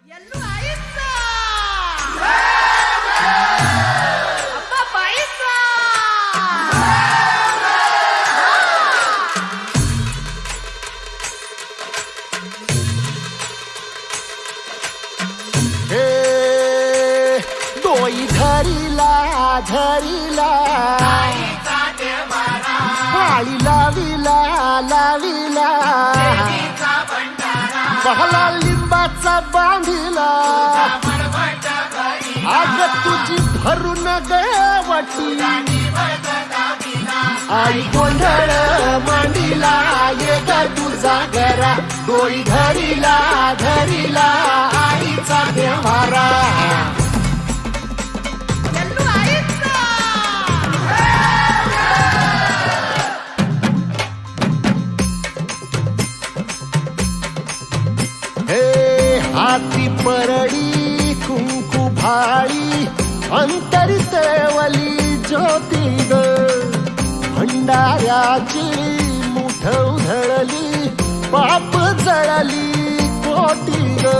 यल्लू आईचा अप्पा बाईचा हे डोई धरीला धरीला पाळी लाविला लाविला बहला लिंबाचा बांधिला आग तुझी भरून गवटी आई गोंधळ मांडीला ये ग तुझा घरा डोई धरीला धरीला आईचा देवारा यल्लू आईचा हे हाती परडी कुंकू भाळी अंतरितवली ज्योती ग भंडाऱ्याची मुठ उधळली पाप जळली कोटी ग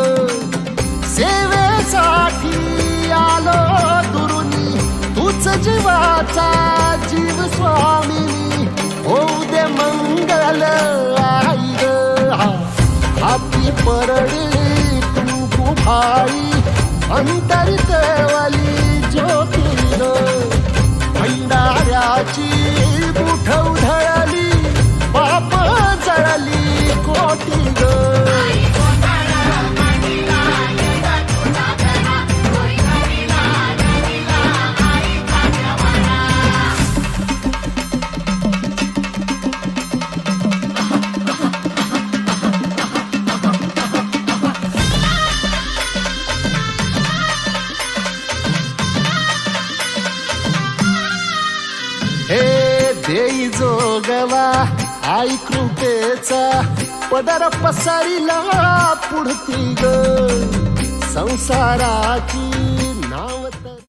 सेवेसाठी आलो दुरुनी तूच जीवाचा जीव स्वामिनी होऊ दे मंगल आई ग हाती परडी कुंकू भाळी अंतरितवली ज्योती ग भंडाऱ्याची मुठ उधळली पाप जळली कोटी ग हे देई जोगवा आई कृपेचा पदर पसरिला पुढती ग संसाराची नाव